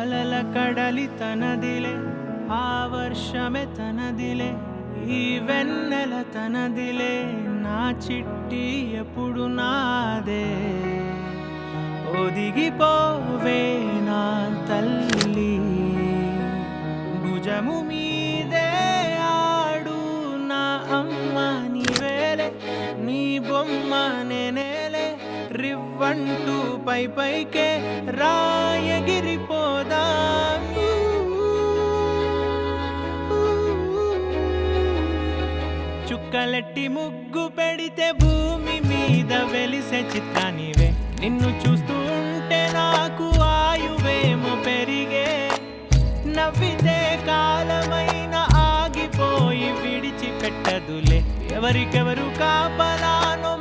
అలల కడలి తనదిలే, ఆ వర్షమే తనదిలే, ఈ వెన్నెల తనదిలే, నా చిట్టి ఎప్పుడు నాదే. ఒదిగిపోవే నా తల్లి, భుజము మీదే ఆడు నా అమ్మ నీవేలే, నీ బొమ్మ నేనేలే, రివ్వంటూ పై పైకే రాయగిరిపోదా. చుక్కలెట్టి ముగ్గు పెడితే భూమి మీద వెలిసే చిత్రానివే, నిన్ను చూస్తూ ఉంటే నాకు ఆయువేమో పెరిగే. నవ్వితే కాలమైన ఆగిపోయి విడిచిపెట్టదులే, ఎవరికెవరు కాపలానో